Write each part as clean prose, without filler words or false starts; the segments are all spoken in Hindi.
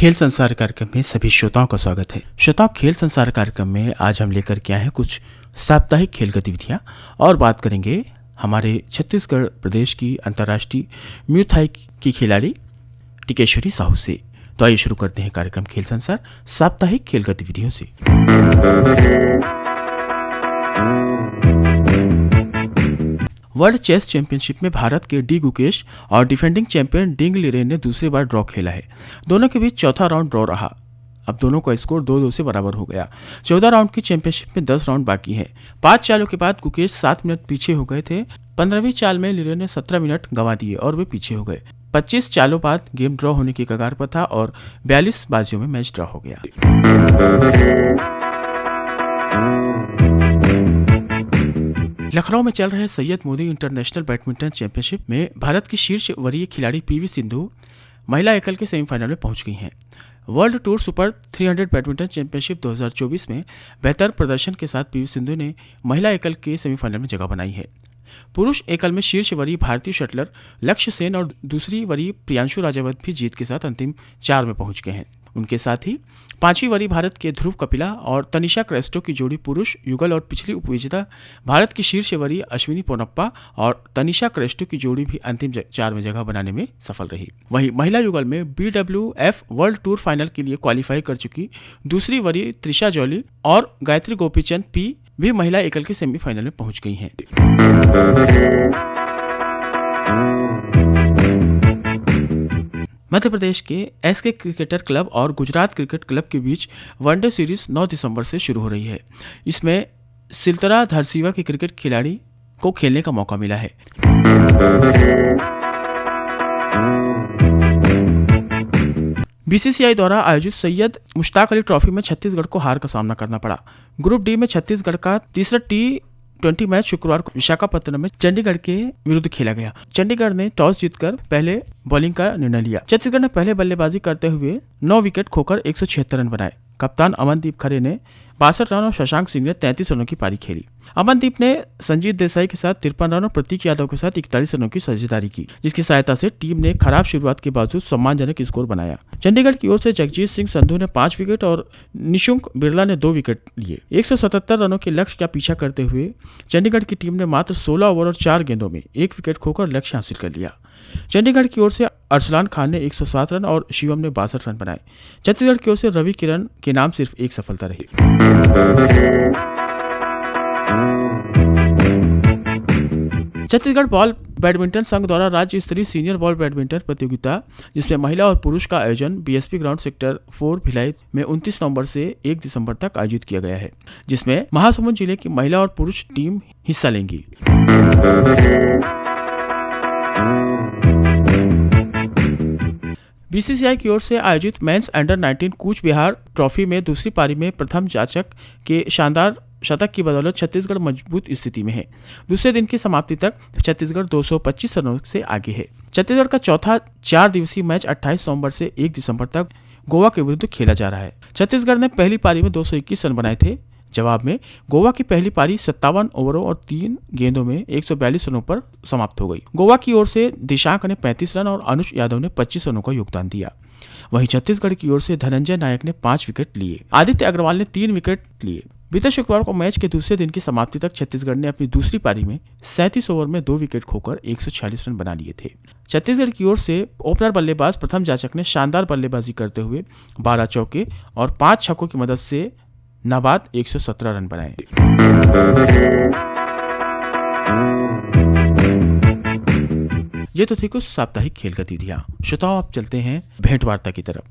खेल संसार कार्यक्रम में सभी श्रोताओं का स्वागत है। श्रोताओं, खेल संसार कार्यक्रम में आज हम लेकर के आए हैं कुछ साप्ताहिक खेल गतिविधियां और बात करेंगे हमारे छत्तीसगढ़ प्रदेश की अंतर्राष्ट्रीय म्यू थाई की खिलाड़ी टिकेश्वरी साहू से। तो आइए शुरू करते हैं कार्यक्रम खेल संसार साप्ताहिक खेल गतिविधियों से। वर्ल्ड चेस चैंपियनशिप में भारत के डी गुकेश और डिफेंडिंग चैंपियन डिंग लिरेन ने दूसरी बार ड्रॉ खेला है। दोनों के बीच चौथा राउंड ड्रॉ रहा। अब दोनों का स्कोर 2-2 से बराबर हो गया। 14 राउंड की चैंपियनशिप में 10 राउंड बाकी है। 5 चालों के बाद गुकेश 7 मिनट पीछे हो गए थे। 15वीं चाल में लिरेन ने 17 मिनट गंवा दिए और वे पीछे हो गए। 25 चालों बाद गेम ड्रॉ होने की कगार पर था और 42 बाजियों में मैच ड्रॉ हो गया। लखनऊ में चल रहे Syed Modi international badminton championship में भारत की शीर्ष वरीय खिलाड़ी पीवी सिंधु महिला एकल के सेमीफाइनल में पहुंच गई हैं। World tour super 300 badminton championship 2024 में बेहतर प्रदर्शन के साथ पीवी सिंधु ने महिला एकल के सेमीफाइनल में जगह बनाई है। पुरुष एकल में शीर्ष वरीय भारतीय शटलर लक्ष्य सेन और दूसरी वरीय प्रियांशु राजावत भी जीत के साथ अंतिम 4 में पहुंच गए हैं। उनके साथ ही 5वीं वरीय भारत के ध्रुव कपिला और तनिषा क्रेस्टो की जोड़ी पुरुष युगल और पिछली उपविजेता भारत की शीर्ष वरीय अश्विनी पोनप्पा और तनिषा क्रेस्टो की जोड़ी भी अंतिम 4 में जगह बनाने में सफल रही। वहीं महिला युगल में BWF वर्ल्ड टूर फाइनल के लिए क्वालिफाई कर चुकी दूसरी वरीय त्रिशा जॉली और गायत्री गोपीचंद पी भी महिला एकल के सेमीफाइनल में पहुंच गई हैं। मध्य प्रदेश के SK क्रिकेटर क्लब और गुजरात क्रिकेट क्लब के बीच वनडे सीरीज 9 दिसंबर से शुरू हो रही है। इसमें सिलतरा धरसीवा के क्रिकेट खिलाड़ी को खेलने का मौका मिला है। BCCI द्वारा आयोजित सैयद मुश्ताक अली ट्रॉफी में छत्तीसगढ़ को हार का सामना करना पड़ा। ग्रुप डी में छत्तीसगढ़ का तीसरा T20 मैच शुक्रवार को विशाखापत्तनम में चंडीगढ़ के विरुद्ध खेला गया। चंडीगढ़ ने टॉस जीतकर पहले बॉलिंग का निर्णय लिया। छत्तीसगढ़ ने पहले बल्लेबाजी करते हुए 9 विकेट खोकर 176 रन बनाए। कप्तान अमनदीप खरे ने 62 रन और शशांक सिंह ने 33 रनों की पारी खेली। अमनदीप ने संजीत देसाई के साथ 53 रन और प्रतीक यादव के साथ 41 रनों की साझेदारी की, जिसकी सहायता से टीम ने खराब शुरुआत के बावजूद सम्मानजनक स्कोर बनाया। चंडीगढ़ की ओर से जगजीत सिंह संधू ने 5 विकेट और निशुंक बिरला ने 2 विकेट लिए। 177 रनों के लक्ष्य का पीछा करते हुए चंडीगढ़ की टीम ने मात्र 16 ओवर और 4 गेंदों में 1 विकेट खोकर लक्ष्य हासिल कर लिया। चंडीगढ़ की ओर से अरसलान खान ने 107 रन और शिवम ने 62 रन बनाए। छत्तीसगढ़ की ओर से रवि किरण के नाम सिर्फ एक सफलता रही। छत्तीसगढ़ बॉल बैडमिंटन संघ द्वारा राज्य स्तरीय सीनियर बॉल बैडमिंटन प्रतियोगिता, जिसमें महिला और पुरुष का आयोजन BSP ग्राउंड सेक्टर 4 भिलाई में 29 नवंबर से 1 दिसंबर तक आयोजित किया गया है, जिसमें महासमुंद जिले की महिला और पुरुष टीम हिस्सा लेंगी। BCCI की ओर से आयोजित mains under 19 Cooch Behar trophy में दूसरी पारी में प्रथम जाचक के शानदार शतक की बदौलत छत्तीसगढ़ मजबूत स्थिति में है। दूसरे दिन की समाप्ति तक छत्तीसगढ़ 225 रनों से आगे है। छत्तीसगढ़ का चौथा 4 दिवसीय मैच 28 नवंबर से 1 दिसंबर तक गोवा के विरुद्ध खेला जा रहा है। छत्तीसगढ़ ने पहली पारी में 221 रन बनाए थे। जवाब में गोवा की पहली पारी 57 ओवरों और 3 गेंदों में 142 रनों पर समाप्त हो गई। गोवा की ओर से दिशांक ने 35 रन और अनुज यादव ने 25 रनों का योगदान दिया। वहीं छत्तीसगढ़ की ओर से धनंजय नायक ने 5 विकेट लिए। आदित्य अग्रवाल ने 3 विकेट लिए। बीते शुक्रवार को मैच के दूसरे दिन की समाप्ति तक छत्तीसगढ़ ने अपनी दूसरी पारी में 37 ओवर में 2 विकेट खोकर 146 रन बना लिए थे। छत्तीसगढ़ की ओर से ओपनर बल्लेबाज प्रथम जाचक ने शानदार बल्लेबाजी करते हुए 12 चौके और 5 छक्कों की मदद से नाबाद 117 रन बनाए। ये तो थी कुछ साप्ताहिक खेल गतिविधियां। श्रोताओं, आप चलते हैं भेंट वार्ता की तरफ।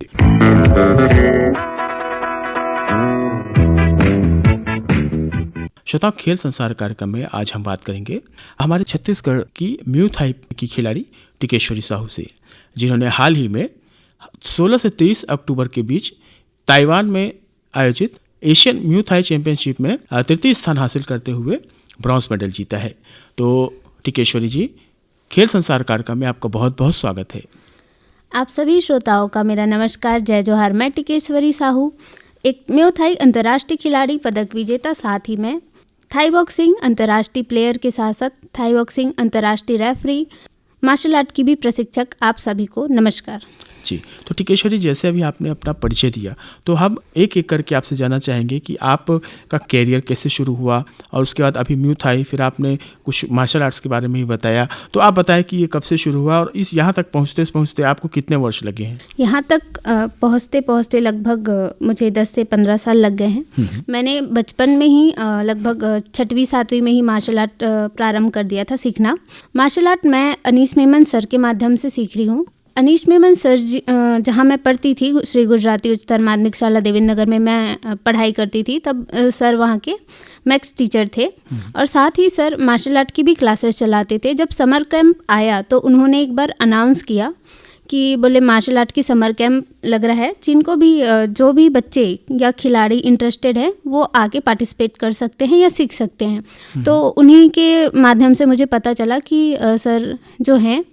श्रोताओं, खेल संसार कार्यक्रम में आज हम बात करेंगे हमारे छत्तीसगढ़ की म्यू थाई की खिलाड़ी टिकेश्वरी साहू से, जिन्होंने हाल ही में 16 से 23 अक्टूबर के बीच ताइवान में आयोजित एशियन म्यू थाई चैंपियनशिप में तृतीय स्थान हासिल करते हुए ब्रॉन्ज मेडल जीता है। तो टिकेश्वरी जी, खेल संसार कार्यक्रम में आपका बहुत बहुत स्वागत है। आप सभी श्रोताओं का मेरा नमस्कार, जय जोहार। मैं टिकेश्वरी साहू, एक म्यू थाई अंतर्राष्ट्रीय खिलाड़ी, पदक विजेता, साथ ही मैं थाई बॉक्सिंग अंतर्राष्ट्रीय प्लेयर के साथ साथ थाई बॉक्सिंग अंतर्राष्ट्रीय रेफरी, मार्शल आर्ट की भी प्रशिक्षक। आप सभी को नमस्कार। जी, तो टिकेश्वरी, जैसे अभी आपने अपना परिचय दिया, तो हम एक एक करके आपसे जानना चाहेंगे कि आपका कैरियर कैसे शुरू हुआ, और उसके बाद अभी म्यू थाई, फिर आपने कुछ मार्शल आर्ट्स के बारे में ही बताया। तो आप बताएं कि ये कब से शुरू हुआ और इस यहाँ तक पहुँचते पहुँचते आपको कितने वर्ष लगे हैं? यहाँ तक पहुँचते पहुँचते लगभग मुझे 10 से 15 साल लग गए हैं। मैंने बचपन में ही लगभग 6वीं 7वीं में ही मार्शल आर्ट प्रारंभ कर दिया था सीखना। मार्शल आर्ट मैं अनीश मेमन सर के माध्यम से सीख रही हूँ। अनीश मेमन सर जी जहाँ मैं पढ़ती थी, श्री गुजराती उच्चतर माध्यमिक शाला देवेंद्र नगर में मैं पढ़ाई करती थी, तब सर वहाँ के मैथ्स टीचर थे और साथ ही सर मार्शल आर्ट की भी क्लासेस चलाते थे। जब समर कैंप आया तो उन्होंने एक बार अनाउंस किया कि बोले मार्शल आर्ट की समर कैंप लग रहा है, जिनको भी जो भी बच्चे या खिलाड़ी इंटरेस्टेड है वो आके पार्टिसिपेट कर सकते हैं या सीख सकते हैं। तो उन्हीं के माध्यम से मुझे पता चला कि सर जो हैं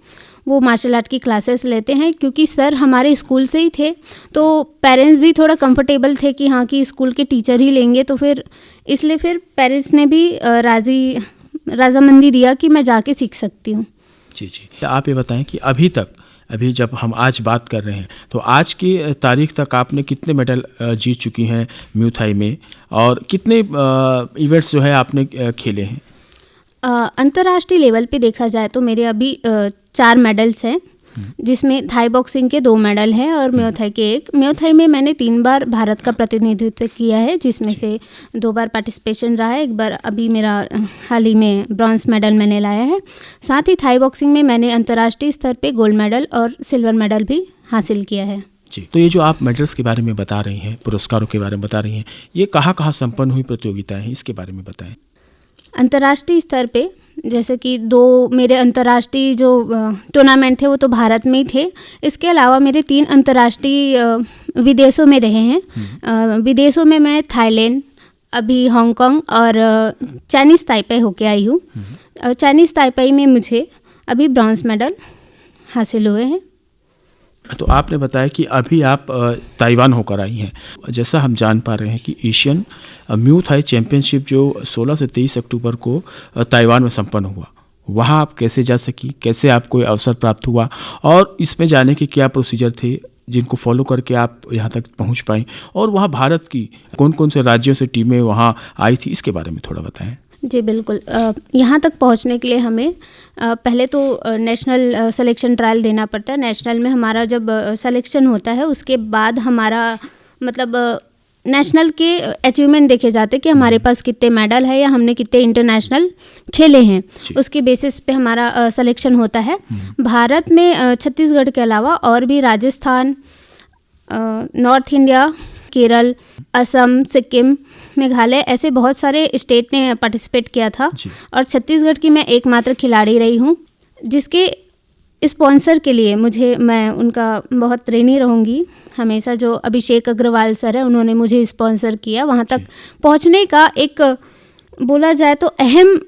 वो मार्शल आर्ट की क्लासेस लेते हैं। क्योंकि सर हमारे स्कूल से ही थे तो पेरेंट्स भी थोड़ा कंफर्टेबल थे कि हाँ कि स्कूल के टीचर ही लेंगे, तो फिर इसलिए फिर पेरेंट्स ने भी राज़ामंदी दिया कि मैं जाके सीख सकती हूँ। जी जी, आप ये बताएं कि अभी जब हम आज बात कर रहे हैं तो आज की तारीख तक आपने कितने मेडल जीत चुकी हैं म्यू थाई में, और कितने इवेंट्स जो है आपने खेले हैं? अंतर्राष्ट्रीय लेवल पे देखा जाए तो मेरे अभी 4 मेडल्स हैं, जिसमें थाई बॉक्सिंग के 2 मेडल हैं और म्यू थाई के 1। म्यू थाई में मैंने 3 बार भारत का प्रतिनिधित्व किया है, जिसमें से 2 बार पार्टिसिपेशन रहा है, 1 बार अभी मेरा हाल ही में ब्रॉन्ज मेडल मैंने लाया है। साथ ही थाई बॉक्सिंग में मैंने अंतर्राष्ट्रीय स्तर पे गोल्ड मेडल और सिल्वर मेडल भी हासिल किया है। जी, तो ये जो आप मेडल्स के बारे में बता रही हैं, पुरस्कारों के बारे में बता रही हैं, ये कहाँ संपन्न हुई प्रतियोगिताएं हैं, इसके बारे में बताएं। अंतर्राष्ट्रीय स्तर पे जैसे कि 2 मेरे अंतर्राष्ट्रीय जो टूर्नामेंट थे वो तो भारत में ही थे। इसके अलावा मेरे 3 अंतर्राष्ट्रीय विदेशों में रहे हैं। विदेशों में मैं थाईलैंड, अभी हांगकांग और चाइनीज़ ताइपे होके आई हूँ। चाइनीज़ ताइपे में मुझे अभी ब्रॉन्ज मेडल हासिल हुए हैं। तो आपने बताया कि अभी आप ताइवान होकर आई हैं। जैसा हम जान पा रहे हैं कि एशियन म्यू थाई चैम्पियनशिप जो 16 से 23 अक्टूबर को ताइवान में संपन्न हुआ, वहाँ आप कैसे जा सकी, कैसे आपको ये अवसर प्राप्त हुआ, और इसमें जाने के क्या प्रोसीजर थे जिनको फॉलो करके आप यहाँ तक पहुँच पाई, और वहाँ भारत की कौन कौन से राज्यों से टीमें वहाँ आई थी, इसके बारे में थोड़ा बताएं। जी बिल्कुल। यहाँ तक पहुँचने के लिए हमें पहले तो नेशनल सिलेक्शन ट्रायल देना पड़ता है। नेशनल में हमारा जब सिलेक्शन होता है उसके बाद हमारा मतलब नेशनल के अचीवमेंट देखे जाते हैं कि हमारे पास कितने मेडल है या हमने कितने इंटरनेशनल खेले हैं, उसके बेसिस पे हमारा सिलेक्शन होता है। भारत में छत्तीसगढ़ के अलावा और भी राजस्थान, नॉर्थ इंडिया, केरल, असम, सिक्किम, मेघालय, ऐसे बहुत सारे स्टेट ने पार्टिसिपेट किया था और छत्तीसगढ़ की मैं एकमात्र खिलाड़ी रही हूँ, जिसके स्पॉन्सर के लिए मैं उनका बहुत ऋणी रहूँगी हमेशा। जो अभिषेक अग्रवाल सर है, उन्होंने मुझे स्पॉन्सर किया। वहाँ तक पहुँचने का एक बोला जाए तो अहम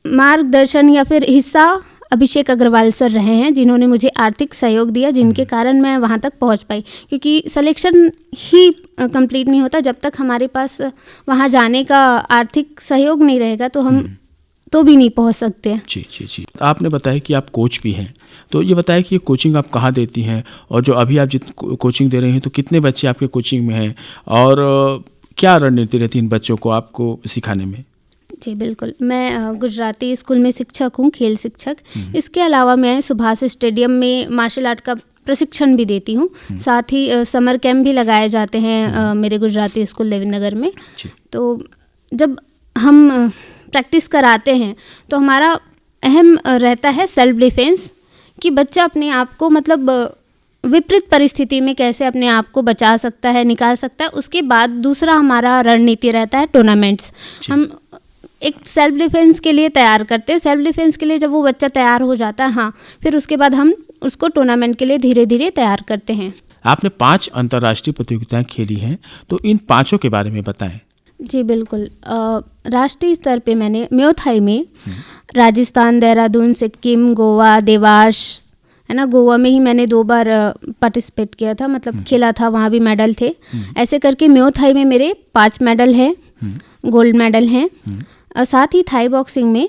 मार्गदर्शन या फिर हिस्सा अभिषेक अग्रवाल सर रहे हैं, जिन्होंने मुझे आर्थिक सहयोग दिया, जिनके कारण मैं वहाँ तक पहुँच पाई। क्योंकि सिलेक्शन ही कंप्लीट नहीं होता जब तक हमारे पास वहाँ जाने का आर्थिक सहयोग नहीं रहेगा, तो हम तो भी नहीं पहुँच सकते हैं। जी जी जी, आपने बताया कि आप कोच भी हैं, तो ये बताया कि ये कोचिंग आप कहाँ देती हैं, और जो अभी आप जित कोचिंग दे रहे हैं तो कितने बच्चे आपके कोचिंग में हैं, और क्या रणनीति रहती है इन बच्चों को आपको सिखाने में? जी बिल्कुल, मैं गुजराती स्कूल में शिक्षक हूँ, खेल शिक्षक। इसके अलावा मैं सुभाष स्टेडियम में मार्शल आर्ट का प्रशिक्षण भी देती हूँ। साथ ही समर कैंप भी लगाए जाते हैं मेरे गुजराती स्कूल देवेंद्र नगर में। तो जब हम प्रैक्टिस कराते हैं तो हमारा अहम रहता है सेल्फ डिफेंस, कि बच्चा अपने आप को मतलब विपरीत परिस्थिति में कैसे अपने आप को बचा सकता है, निकाल सकता है। उसके बाद दूसरा हमारा रणनीति रहता है टूर्नामेंट्स। हम एक सेल्फ डिफेंस के लिए तैयार करते हैं। सेल्फ डिफेंस के लिए जब वो बच्चा तैयार हो जाता है, हाँ, फिर उसके बाद हम उसको टूर्नामेंट के लिए धीरे धीरे तैयार करते हैं। आपने 5 अंतर्राष्ट्रीय प्रतियोगिताएं खेली हैं, तो इन 5 के बारे में बताएं। जी बिल्कुल। राष्ट्रीय स्तर पे मैंने म्यू थाई में राजस्थान, देहरादून, सिक्किम, गोवा, देवास, है ना, गोवा में ही मैंने 2 बार पार्टिसिपेट किया था, मतलब खेला था, वहाँ भी मेडल थे। ऐसे करके म्यू थाई में मेरे 5 मेडल हैं, गोल्ड मेडल हैं। साथ ही थाई बॉक्सिंग में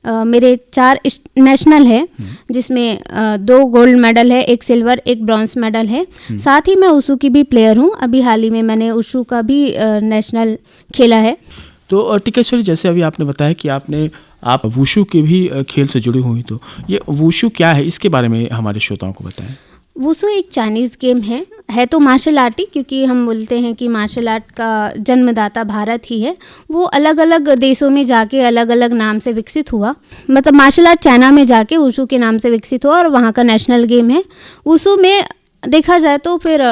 मेरे 4 नेशनल है, जिसमें 2 गोल्ड मेडल है, 1 सिल्वर 1 ब्रॉन्ज मेडल है। साथ ही मैं उशू की भी प्लेयर हूँ। अभी हाल ही में मैंने उशू का भी नेशनल खेला है। तो टिकेश्वरी, जैसे अभी आपने बताया कि आप वुशु के भी खेल से जुड़ी हुई, तो ये वुशु क्या है, इसके बारे में हमारे श्रोताओं को बताएं। वुशु एक चाइनीज़ गेम है तो मार्शल आर्ट ही, क्योंकि हम बोलते हैं कि मार्शल आर्ट का जन्मदाता भारत ही है। वो अलग अलग देशों में जाके अलग अलग नाम से विकसित हुआ। मतलब मार्शल आर्ट चाइना में जाके वुशु के नाम से विकसित हुआ और वहाँ का नेशनल गेम है। वुशु में देखा जाए तो फिर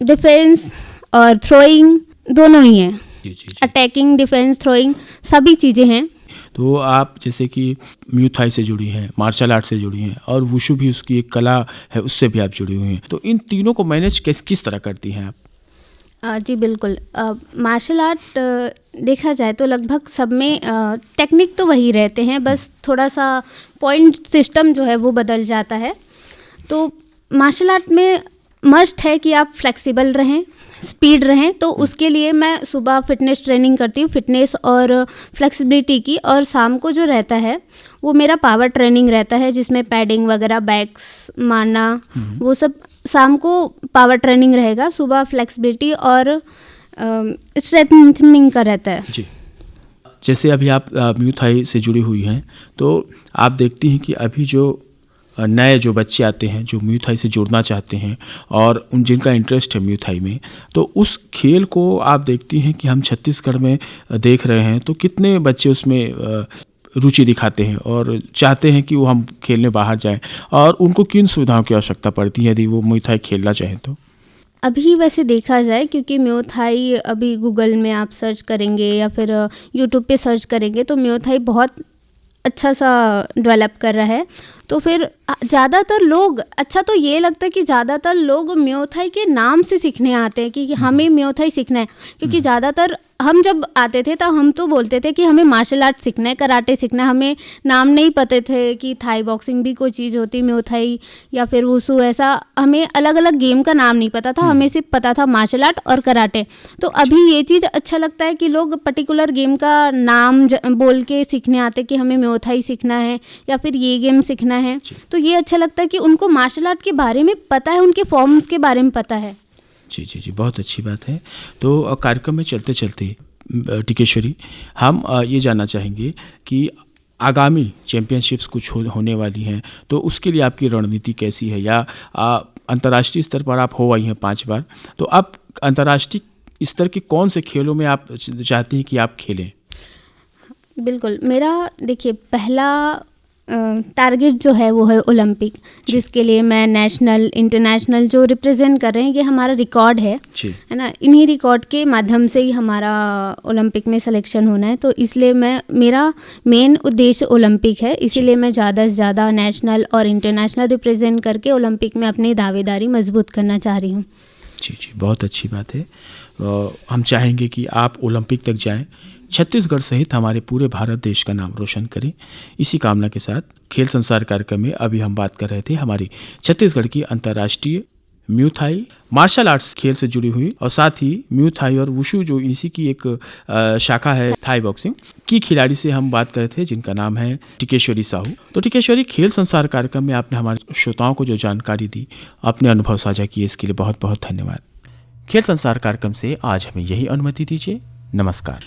डिफेंस और थ्रोइंग दोनों ही हैं। अटैकिंग, डिफेंस, थ्रोइंग सभी चीज़ें हैं। तो आप जैसे कि म्यू थाई से जुड़ी हैं, मार्शल आर्ट से जुड़ी हैं, और वुशु भी उसकी एक कला है, उससे भी आप जुड़ी हुई हैं। तो इन तीनों को मैनेज किस तरह करती हैं आप? जी बिल्कुल। मार्शल आर्ट देखा जाए तो लगभग सब में टेक्निक तो वही रहते हैं, बस थोड़ा सा पॉइंट सिस्टम जो है वो बदल जाता है। तो मार्शल आर्ट में मस्ट है कि आप फ्लेक्सिबल रहें, स्पीड रहें। तो उसके लिए मैं सुबह फिटनेस ट्रेनिंग करती हूँ, फिटनेस और फ्लेक्सिबिलिटी की, और शाम को जो रहता है वो मेरा पावर ट्रेनिंग रहता है, जिसमें पैडिंग वगैरह, बैक्स मारना, वो सब शाम को पावर ट्रेनिंग रहेगा। सुबह फ्लेक्सिबिलिटी और स्ट्रेंथनिंग का रहता है। जी, जैसे अभी आप म्यू थाई से जुड़ी हुई हैं, तो आप देखती हैं कि अभी जो नए जो बच्चे आते हैं जो म्यू थाई से जुड़ना चाहते हैं और जिनका इंटरेस्ट है म्यू थाई में, तो उस खेल को आप देखती हैं कि हम छत्तीसगढ़ में देख रहे हैं, तो कितने बच्चे उसमें रुचि दिखाते हैं और चाहते हैं कि वो हम खेलने बाहर जाएं, और उनको किन सुविधाओं की आवश्यकता पड़ती है यदि वो म्यू थाई खेलना चाहें तो? अभी वैसे देखा जाए, क्योंकि म्यू थाई अभी गूगल में आप सर्च करेंगे या फिर यूट्यूब पे सर्च करेंगे तो म्यू थाई बहुत अच्छा सा डेवलप कर रहा है। तो फिर ज़्यादातर लोग, अच्छा तो ये लगता है कि ज़्यादातर लोग म्यू थाई के नाम से सीखने आते हैं कि हमें म्यू थाई सीखना है। क्योंकि ज़्यादातर हम जब आते थे तब हम तो बोलते थे कि हमें मार्शल आर्ट सीखना है, कराटे सीखना है। हमें नाम नहीं पता थे कि थाई बॉक्सिंग भी कोई चीज़ होती, म्यू थाई या फिर वुशु, ऐसा हमें अलग अलग गेम का नाम नहीं पता था। हमें सिर्फ पता था मार्शल आर्ट और कराटे। तो अभी ये चीज़ अच्छा लगता है कि लोग पर्टिकुलर गेम का नाम बोल के सीखने आते कि हमें म्यू थाई सीखना है या फिर ये गेम सीखना है। तो ये अच्छा लगता है कि उनको मार्शल आर्ट के बारे में पता है, उनके फॉर्म्स के बारे में पता है। जी जी जी, बहुत अच्छी बात है। तो कार्यक्रम में चलते चलते टिकेश्वरी, हम ये जानना चाहेंगे कि आगामी चैम्पियनशिप्स कुछ होने वाली हैं, तो उसके लिए आपकी रणनीति कैसी है? या अंतर्राष्ट्रीय स्तर पर आप हो आई हैं 5 बार, तो आप अंतर्राष्ट्रीय स्तर के कौन से खेलों में आप चाहती हैं कि आप खेलें? बिल्कुल, मेरा देखिए पहला टारगेट जो है वो है ओलंपिक, जिसके लिए मैं नेशनल, इंटरनेशनल जो रिप्रेजेंट कर रहे हैं, ये हमारा रिकॉर्ड है ना। इन्हीं रिकॉर्ड के माध्यम से ही हमारा ओलंपिक में सिलेक्शन होना है। तो इसलिए मेरा मेन उद्देश्य ओलंपिक है। इसीलिए मैं ज़्यादा से ज़्यादा नेशनल और इंटरनेशनल रिप्रेजेंट करके ओलंपिक में अपनी दावेदारी मजबूत करना चाह रही हूँ। जी जी, बहुत अच्छी बात है। हम चाहेंगे कि आप ओलंपिक तक जाएं, छत्तीसगढ़ सहित हमारे पूरे भारत देश का नाम रोशन करें। इसी कामना के साथ खेल संसार कार्यक्रम में अभी हम बात कर रहे थे हमारी छत्तीसगढ़ की अंतर्राष्ट्रीय म्यू थाई मार्शल आर्ट्स खेल से जुड़ी हुई, और साथ ही म्यू थाई और वुशु जो इसी की एक शाखा है थाई बॉक्सिंग की खिलाड़ी से हम बात कर रहे थे, जिनका नाम है टिकेश्वरी साहू। तो टिकेश्वरी, खेल संसार कार्यक्रम में आपने हमारे श्रोताओं को जो जानकारी दी, अपने अनुभव साझा किए, इसके लिए बहुत बहुत धन्यवाद। खेल संसार कार्यक्रम से आज हमें यही अनुमति दीजिए। नमस्कार।